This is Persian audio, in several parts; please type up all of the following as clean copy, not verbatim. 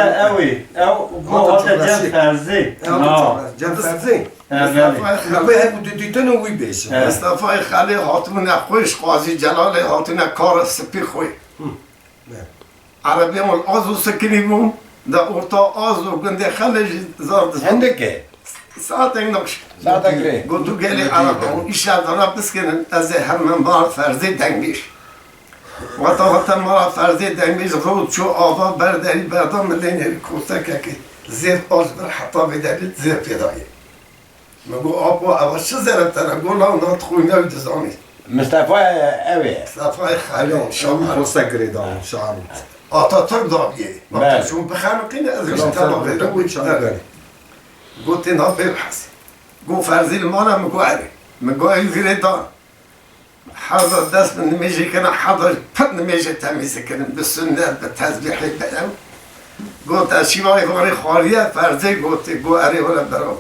اوی او جمع فرزی جمع فرزی بله همه دیدن وی بیشه مصطفی خلی هاتون خوش قاضی جلال هاتون کار سپی خوی عربی مال آزو سکنی بون دا ارتا آزو گنده خلی زارد هندکه ساعت این نقش ساعت اگری گودو گلی عرب ایشا دارا بسکنن از همه مار فرزی دنگیش و تا مار فرزی دنگیش رود چو آوا برداری بردام لینه کوسته که زیر آز بر حتا بدارید زیر پیدایی مگو آبا اول چه زرد تره گو لا نات خوی نوی دزانی مصطفی اوی مصطفی خلی شامل خوسته گریدان شعر آتا تر دابیه بله. ما شون بخانقین از اشتلا غیره بود گو تنها ببحث گو فرزی المانا مگو عری مگو ایگری دان حاضر دست من نمیجی کنه حاضر پد نمیجی تمیزی کنه به سنت به تزبیحی بدم گو تا شیوای غاری خواریه فرزی گو عری ولا برام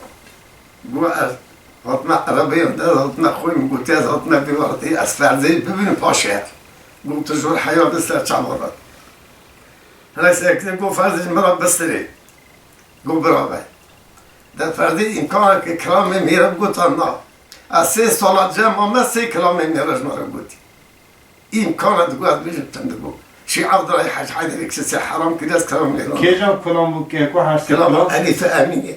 گو از حتما عربی انداز حتما خوی مگوتی از حتما بیوارتی از فرزی ببین پاشهر گو تجور حیا بسر چمارات هنه سیکتیم گو فرزی مرا بستری گو برابه در فردی امکانه که کلام میره بگوتن نه از 3 سالت جمع آمد 3 کلام میرش مرا بگوتی امکانه دگو از بیشم تنده گو شی عبدالله حج حیدر اکسسی حرام کردی از کلام میران که جا کلام بود که هر سی کلام کلام علیف امینه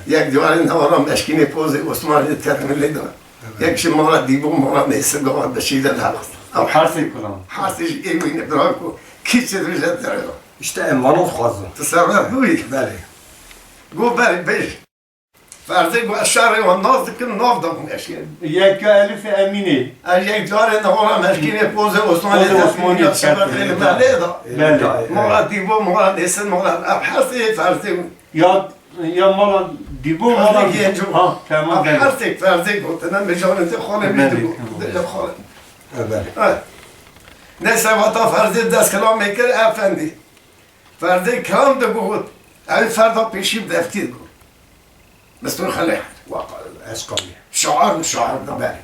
یک دیوار نوارا مشکین پوز عثمانی ترمیلی دار یک شمارا دیبو مارا نیسه گواد بشید الحلقت هر سی کلام حاسش ایوینه برای کو کی چه روشت داره işte envanot خوازم تصور بوی بله گو بری بیش فرضی گو اشاره و ناز دکن ناف دارم اشکین یک الف امینه از یک داره نوارا مشکین پوز عثمانی پوز عثمانی ترمیلی شبه خیلی مله دا بله مارا دیبو مارا نیسه مارا ابحثی فرضی یا مالا دیبو مالا ها تمام بله ابحثی فرضی گوتنم بجانت خانه بیدو دیجا خانه بله نسه واتا فرضی دست کلام میکر افندی فرضی کلام دو بود اوی فردا پیشیم دفتیر گو مستور خلیح واقع اسکامی شعار دو بری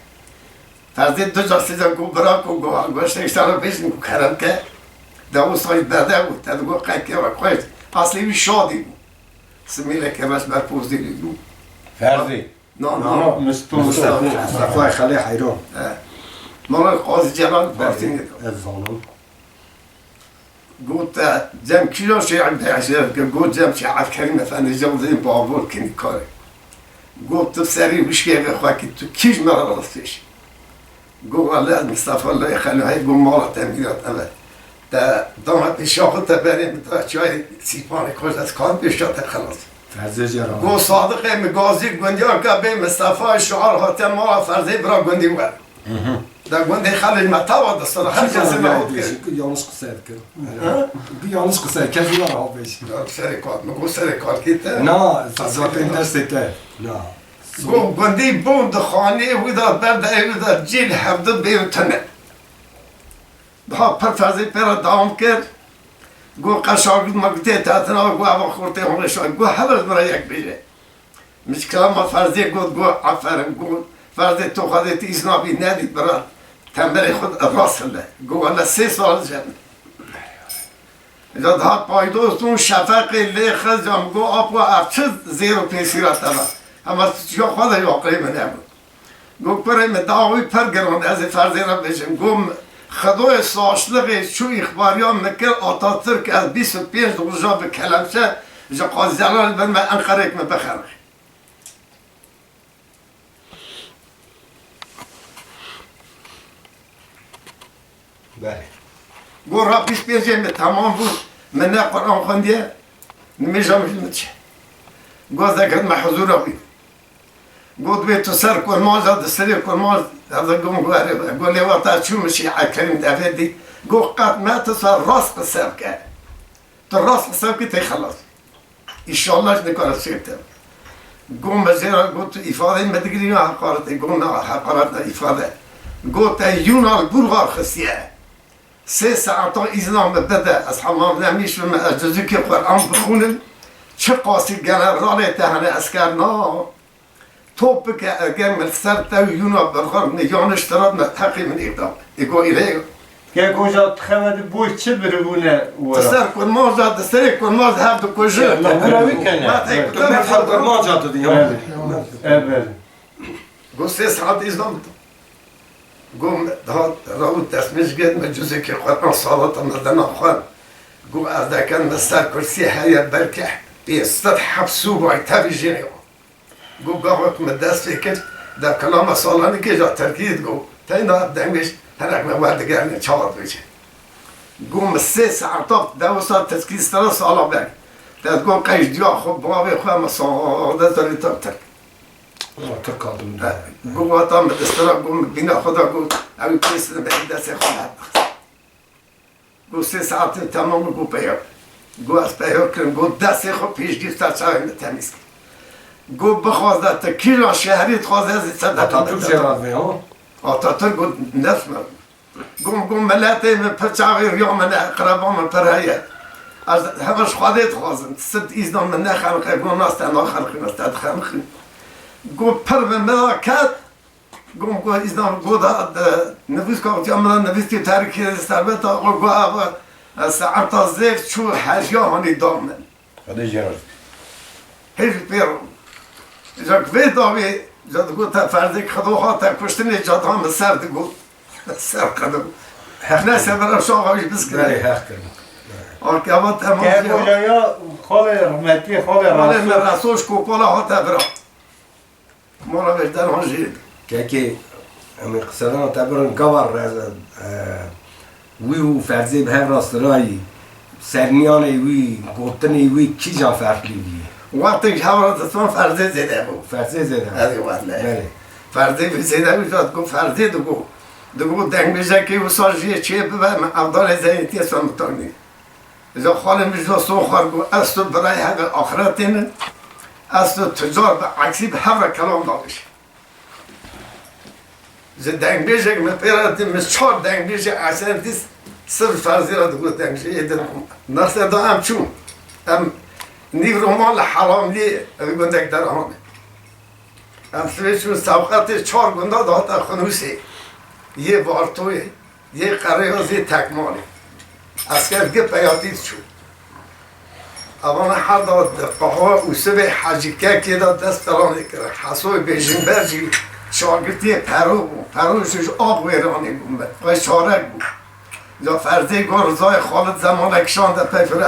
فرضی 2 جا 3 جا گو برا کو گوشت اشتارا پیشیم گو کرم که دو سایت برده بود تا گو قیقی را خویت اصلی بی شادی بود سمیله که بس برپوز دیدی بود فرزی نه مصطفی خلی حیران مالا قاضی جلال بارتی نیدو الزانون قلت جم كيلو شيء عند عشرة قلت جم شيء عاد كريمة فأنا جوزين بابور كني كاري قلت تفسري وش كيف أخوك كيش مرة رصيش قلت والله مصطفى الله يخليه هاي قول مرة تمرينات أبد تا دامت الشاقة تباني متى شوي سيباني كوز از كان بيشات خلاص فرزی جرام قلت صادق مقاضي قندي أركب مصطفى الشعار هاتم مرة فرزي برا قندي ور ده قندي خلي المتوى ده صراحة هر كسي ما هو yalnız kısaydı ki. Bir yalnız kısaydı. Kesin var abi beş. سرقات مقول سرقات كده Na, zaten derste. Na. گو گندی بون دخانی ویدا برد ویدا جیل حفظ بیوتنه با پر فرضی پر دام کرد گو قشاگرد مگتی تاتنا گو آوا خورته همش گو حلال برای یک بیشه مشکل ما فرضی گو عفرم گو فرضی تو خودت ایزنابی ندید برای تنبری خود راسله گو ولی 3 سال جن جد ها پایدوستون شفق لیخز جام گو آب و افچه زیر و پیسیرات دارم اما چیا خواهد یاقی من نبود گو پره مدعوی پر گرانده از فرضی را بشم گو خدای ساشلقی چو اخباریان مکر آتاترک از 25 روزا به کلمشه جا قاضی جلال بن من انقره اکمه بخرم بله. گو را 25 جمعه تمام بود من نه قرآن خوندیه نمیجا مجلمتشه گو ذکر محضور آبی گفت به تو سر کرماز داد سری کرماز از گم گواره گو لیواتا چون مشی حکریم دفعه دی گو قد سر راست قصب که تو راست قصب که تی خلاص ایشالله نکاره سیبتم گو مزیرا گو تو افاده مدگری و حقارت گو نه حقارت نه افاده گو تا یونال بلغار خسیه 3 ساعت ایزنام بده از حمام نمیش و اجازه که قرآن بخونم چه قاسی گنرال تهنه اسکر نا توپ که اگر من سر تا یونا برخار نیانش تراد متحقی من اقدام اگو ایره که گوجا تخمد بوی چه برونه ورا سر کن ما جا دستری کن ما هر دو کجا براوی کنه من حال ما جاده دیگه بله گو 3 ساعت ایزدام گو راو دستمیش گید مجوزی که قرآن صالت مدن خوان گو از دکن مستر کرسی هیا برکه بیستد حبسو باید تبی جینی گو گاهوک مدست فکر در کلام سالانی که جا ترکید گو تا اینا دنگش هنک مواد گرنی چهار بچه گو 3 ساعت 2 ساعت تسکیز 3 سالا بگ داد گو قیش دیا خوب بابی خواه مساعده داری تا ترک ترک آدم گو واتم دسترا گو بینا خدا گو اوی پیس به دست خواهد گو 3 ساعت تمام گو پیار گو از پیار کرم گو دست خود پیش گیفت چاوی تمیز گو بخوازده تا کیلو شهریت خوازده از صدق تو شهرات می ها آتاتر گو نسمه گو ملته من پرچاوی ریا من اقربا من پرهیه از همش خودت خوازم ست ایزنان من نخلقه گو ناستن آخلقی نستد خلقی گو پر به ملاکت گو ایزنان گو داد نویس که امران نویسی ترکی سربت آقا گو آقا ساعتا زیف چو حجیا هانی دامن خدا جرد هیچ پیرم جا که داوی جا دگو تا فرزی خدا ها تا کشتن جاد هم سر دگو سر قدم نه سبرم شاقاویش بسکنه حق کردم آرکی اما تمام که گوجا یا خال رحمتی خال ماله من رسول رسولش کوپالا ها تا برا مالا بجدن ها جید که امی قصدان تبرن گوار از وی و فرزی به هر راسترایی سرمیان وی گوتنی وی کی جا فرقی وی وقتی که هوا دستان فرزی زیده بود فرزی زده هذه واحدة بله فردي في زيدا وجات قو فردي دقو دنگ بيجا كي وصار جيه چه ببا من افضل زينتي اسم متوني اذا خالي مش دو سو خار قو استو براي هذا اخرتين استو تجار بعكسي بحفر كلام دارش زي دنگ بيجا من بيرات مش چهار دنگ بيجا عشان ديس صفر فرزي را دقو دنگ جيه نصر دا هم چون هم نيف رومان لحرام لي قندك در آنه امسویشون سوقت 4 گنده داتا خنوسی یه وارتوی یه قریاز یه تکمالی اسکر دیگه پیادید شد اوان هر داد قهوه اوسه حجیکه که داد دست برانه کرد حسوی بیجنبرجی شاگرتی پروشش آق ویرانی بود و شارک بود یا فرزی گرزای خالد زمان اکشان در پیفر